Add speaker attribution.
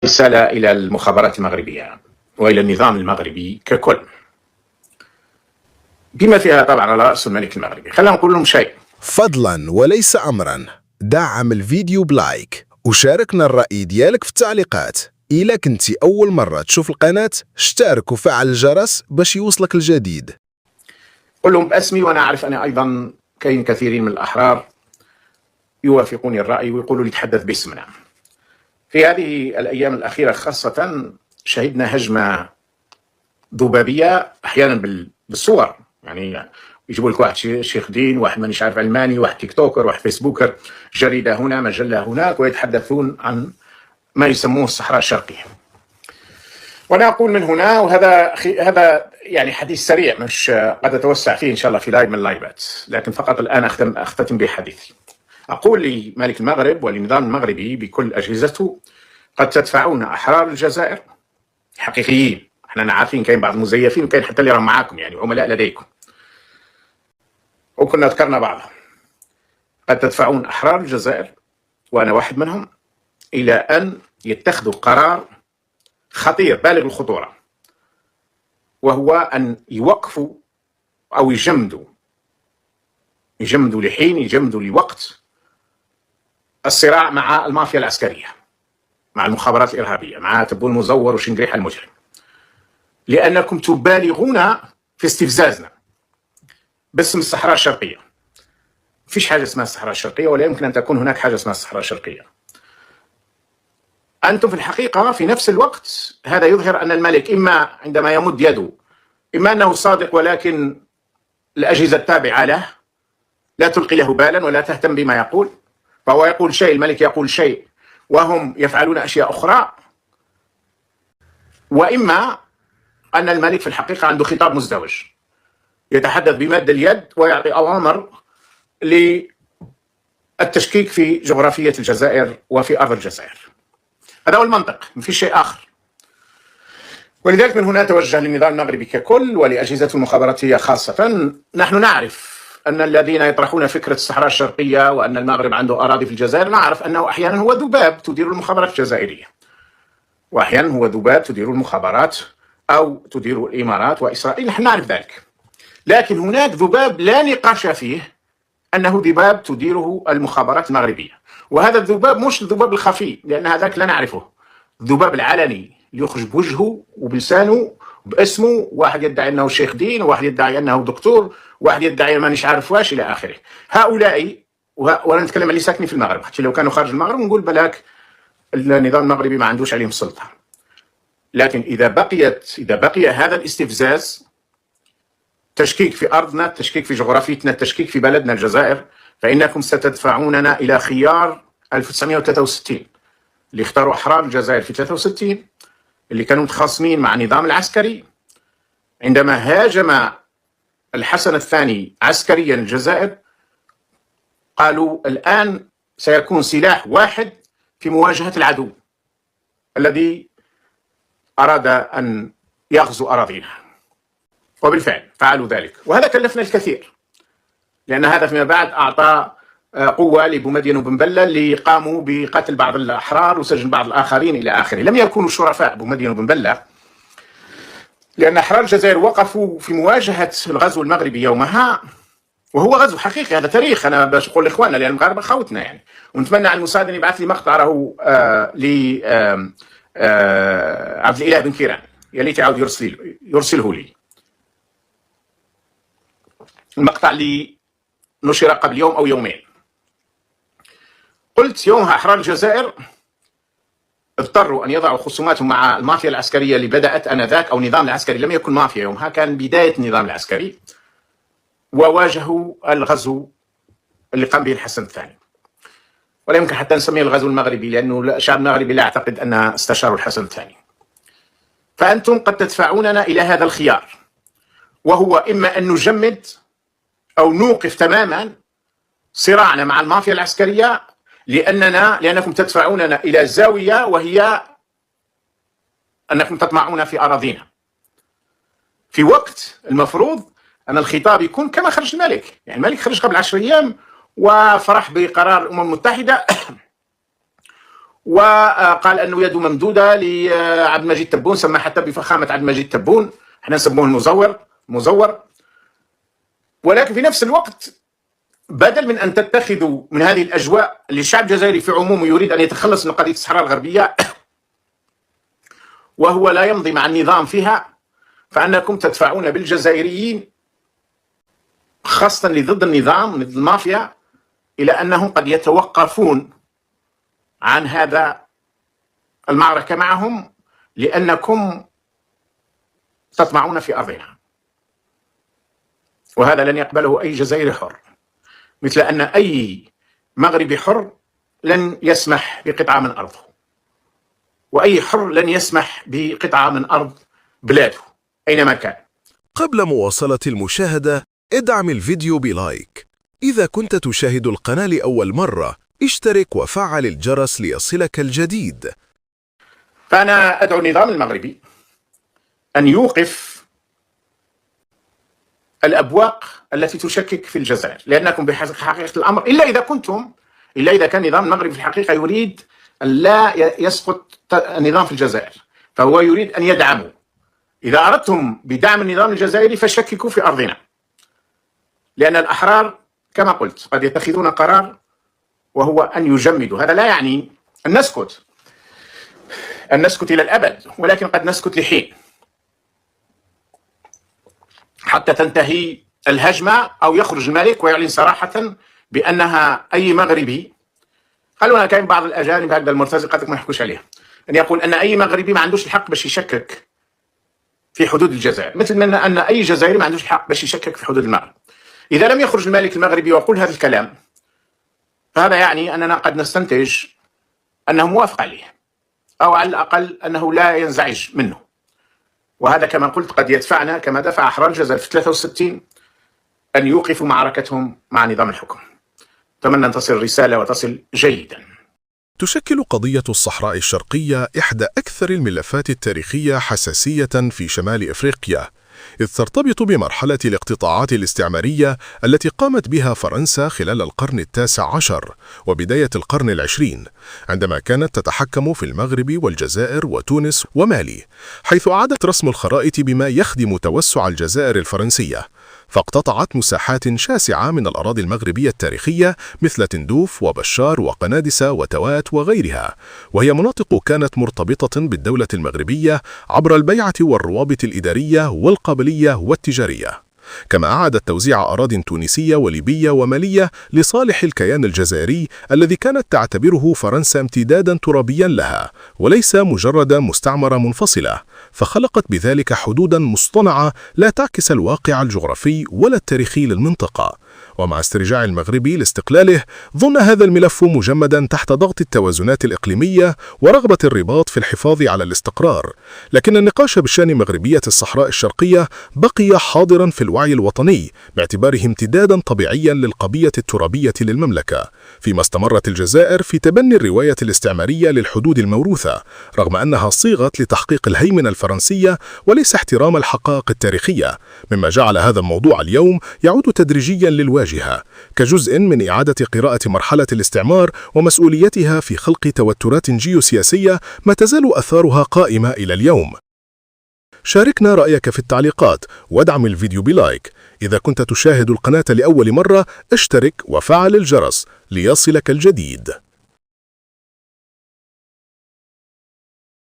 Speaker 1: رسالة إلى المخابرات المغربية وإلى النظام المغربي ككل، بما فيها طبعا على رأس الملك المغربي. خلينا نقول لهم شيء.
Speaker 2: فضلا وليس أمرا، دعم الفيديو بلايك وشاركنا الرأي ديالك في التعليقات. إلا كنتي أول مرة تشوف القناة اشترك وفعل الجرس باش يوصلك الجديد.
Speaker 1: قل لهم باسمي، وأنا أعرف أنا أيضا كاين كثيرين من الأحرار يوافقوني الرأي ويقولوا لي تحدث باسمنا. في هذه الأيام الأخيرة خاصة شهدنا هجمة ذبابية أحيانا بالصور، يعني يجيبوا لك واحد شيخ دين، واحد مانيش عارف علماني، واحد تيك توكر، واحد فيسبوكر، جريدة هنا، مجلة هناك، ويتحدثون عن ما يسموه الصحراء الشرقية. وأنا أقول من هنا، وهذا يعني حديث سريع، مش قد أتوسع فيه إن شاء الله في لايف من اللايفات، لكن فقط الآن أختتم بحديثي. أقول لملك المغرب وللنظام المغربي بكل أجهزته: قد تدفعون أحرار الجزائر حقيقيين، احنا عارفين كاين بعض المزيفين وكاين حتى اللي راهم معاكم، يعني عملاء لديكم، وكنا ذكرنا بعضهم. قد تدفعون أحرار الجزائر، وأنا واحد منهم، إلى أن يتخذوا قرار خطير بالغ الخطورة، وهو أن يوقفوا أو يجمدوا لحين، يجمدوا لوقت الصراع مع المافيا العسكرية، مع المخابرات الإرهابية، مع تبون المزور وشنقريح المجرم، لأنكم تبالغون في استفزازنا باسم الصحراء الشرقية. فيش حاجة اسمها الصحراء الشرقية، ولا يمكن أن تكون هناك حاجة اسمها الصحراء الشرقية. أنتم في الحقيقة في نفس الوقت هذا يظهر أن الملك إما عندما يمد يده إما أنه صادق، ولكن الأجهزة التابعة له لا تلقي له بالا ولا تهتم بما يقول، فهو يقول شيء، الملك يقول شيء، وهم يفعلون أشياء أخرى. وإما أن الملك في الحقيقة عنده خطاب مزدوج، يتحدث بمد اليد ويعطي أوامر للتشكيك في جغرافية الجزائر وفي أرض الجزائر. هذا هو المنطق، ما في شيء آخر. ولذلك من هنا توجه للنظام المغربي ككل ولأجهزة المخابراتية خاصة. نحن نعرف أن الذين يطرحون فكرة الصحراء الشرقية وأن المغرب عنده أراضي في الجزائر، نعرف أنه أحيانا هو ذباب تدير المخابرات الجزائرية، وأحيانا هو ذباب تدير المخابرات أو تدير الإمارات وإسرائيل، نحن نعرف ذلك. لكن هناك ذباب لا نقاش فيه أنه ذباب تديره المخابرات المغربية، وهذا الذباب مش الذباب الخفي، لأن هذاك لا نعرفه. الذباب العلني يخرج بوجهه وبلسانه باسمه، واحد يدعي أنه شيخ دين، وواحد يدعي أنه دكتور، واحد يدعي مانيش عارف واش إلى آخره. هؤلاء، وأنا نتكلم على اللي ساكنين في المغرب، حتى لو كانوا خارج المغرب نقول بلاك النظام المغربي ما عندوش عليهم سلطة. لكن إذا بقي هذا الاستفزاز، تشكيك في أرضنا، التشكيك في جغرافيتنا، التشكيك في بلدنا الجزائر، فإنكم ستدفعوننا إلى خيار 1963 اللي اختاروا أحرار الجزائر في 63، اللي كانوا متخاصمين مع النظام العسكري عندما هاجم الحسن الثاني عسكريا الجزائر. قالوا الآن سيكون سلاح واحد في مواجهة العدو الذي أراد أن يغزو أراضينا، وبالفعل فعلوا ذلك، وهذا كلفنا الكثير، لأن هذا فيما بعد أعطى قوة لبومدين وبن بلة اللي قاموا بقتل بعض الأحرار وسجن بعض الآخرين إلى آخره. لم يكونوا شرفاء بومدين وبن بلة، لأن أحرار الجزائر وقفوا في مواجهة الغزو المغربي يومها، وهو غزو حقيقي، هذا تاريخ. أنا باش نقول لإخواننا لأن المغاربة خوتنا يعني، ونتمنى على المساعد أن يبعث لي مقطع راهو ل عبد الإله بن كيران، يا ليت يعاود يرسله لي. المقطع اللي نشر قبل يوم أو يومين. قلت يومها أحرار الجزائر اضطروا أن يضعوا خصوماتهم مع المافيا العسكرية اللي بدأت آنذاك، أو النظام العسكري، لم يكن مافيا يومها، كان بداية النظام العسكري، وواجهوا الغزو اللي قام به الحسن الثاني. ولا يمكن حتى نسميه الغزو المغربي، لأنه الشعب المغربي لا أعتقد أن استشاروا الحسن الثاني. فأنتم قد تدفعوننا إلى هذا الخيار، وهو إما أن نجمد أو نوقف تماما صراعنا مع المافيا العسكرية، لأنكم تدفعوننا إلى زاوية، وهي أنكم تطمعون في أراضينا في وقت المفروض أن الخطاب يكون كما خرج الملك. يعني الملك خرج قبل 10 أيام وفرح بقرار الأمم المتحدة وقال أنه يده ممدودة لعبد المجيد تبون، سمى حتى بفخامة عبد المجيد تبون، احنا نسموه المزور. ولكن في نفس الوقت بدل من أن تتخذوا من هذه الأجواء اللي الشعب الجزائري في عمومه يريد أن يتخلص من قضية الصحراء الغربية وهو لا يمضي مع النظام فيها، فأنكم تدفعون بالجزائريين خاصة ضد النظام، ضد المافيا، إلى أنهم قد يتوقفون عن هذا المعركة معهم لأنكم تطمعون في أرضنا، وهذا لن يقبله أي جزائري حر، مثل أن أي مغربي حر لن يسمح بقطعة من أرضه، وأي حر لن يسمح بقطعة من أرض بلاده أينما كان.
Speaker 2: قبل مواصلة المشاهدة ادعم الفيديو بلايك. إذا كنت تشاهد القناة لأول مرة اشترك وفعل الجرس ليصلك الجديد.
Speaker 1: فأنا أدعو النظام المغربي أن يوقف الأبواق التي تشكك في الجزائر، لأنكم بحقيقة الأمر إلا إذا كان النظام المغربي في الحقيقة يريد أن لا يسقط النظام في الجزائر، فهو يريد أن يدعمه. إذا أردتم بدعم النظام الجزائري فشككوا في أرضنا، لأن الأحرار كما قلت قد يتخذون قرار وهو أن يجمدوا. هذا لا يعني أن نسكت إلى الأبد، ولكن قد نسكت لحين حتى تنتهي الهجمة أو يخرج الملك ويعلن صراحة بأنها أي مغربي، خلونا كاين بعض الأجانب هكذا المرتزق قد ما يحكوش عليه، أن يقول أن أي مغربي ما عندوش الحق باش يشكك في حدود الجزائر، مثل ما أن أي جزائري ما عندوش الحق باش يشكك في حدود المغرب. إذا لم يخرج الملك المغربي ويقول هذا الكلام، فهذا يعني أننا قد نستنتج أنه موافق عليه، أو على الأقل أنه لا ينزعج منه، وهذا كما قلت قد يدفعنا كما دفع أحرار الجزائر في 63 أن يوقفوا معركتهم مع نظام الحكم. أتمنى أن تصل الرسالة وتصل جيدا.
Speaker 2: تشكل قضية الصحراء الشرقية إحدى أكثر الملفات التاريخية حساسية في شمال إفريقيا، إذ ترتبط بمرحلة الاقتطاعات الاستعمارية التي قامت بها فرنسا خلال القرن التاسع عشر وبداية القرن العشرين، عندما كانت تتحكم في المغرب والجزائر وتونس ومالي، حيث أعادت رسم الخرائط بما يخدم توسع الجزائر الفرنسية، فاقتطعت مساحات شاسعة من الأراضي المغربية التاريخية مثل تندوف وبشار وقنادسة وتوات وغيرها، وهي مناطق كانت مرتبطة بالدولة المغربية عبر البيعة والروابط الإدارية والقبلية والتجارية، كما أعادت توزيع أراضٍ تونسية وليبية ومالية لصالح الكيان الجزائري الذي كانت تعتبره فرنسا امتداداً ترابياً لها وليس مجرد مستعمرة منفصلة، فخلقت بذلك حدوداً مصطنعة لا تعكس الواقع الجغرافي ولا التاريخي للمنطقة. ومع استرجاع المغربي لاستقلاله ظن هذا الملف مجمدا تحت ضغط التوازنات الإقليمية ورغبة الرباط في الحفاظ على الاستقرار، لكن النقاش بشأن مغربية الصحراء الشرقية بقي حاضرا في الوعي الوطني باعتباره امتدادا طبيعيا للقضية الترابية للمملكة، فيما استمرت الجزائر في تبني الرواية الاستعمارية للحدود الموروثة رغم أنها صيغت لتحقيق الهيمنة الفرنسية وليس احترام الحقائق التاريخية، مما جعل هذا الموضوع اليوم يعود تدريجيا للواجهة كجزء من إعادة قراءة مرحلة الاستعمار ومسؤوليتها في خلق توترات جيوسياسية ما تزال أثارها قائمة إلى اليوم. شاركنا رأيك في التعليقات وادعم الفيديو بلايك. إذا كنت تشاهد القناة لأول مرة اشترك وفعل الجرس ليصلك الجديد.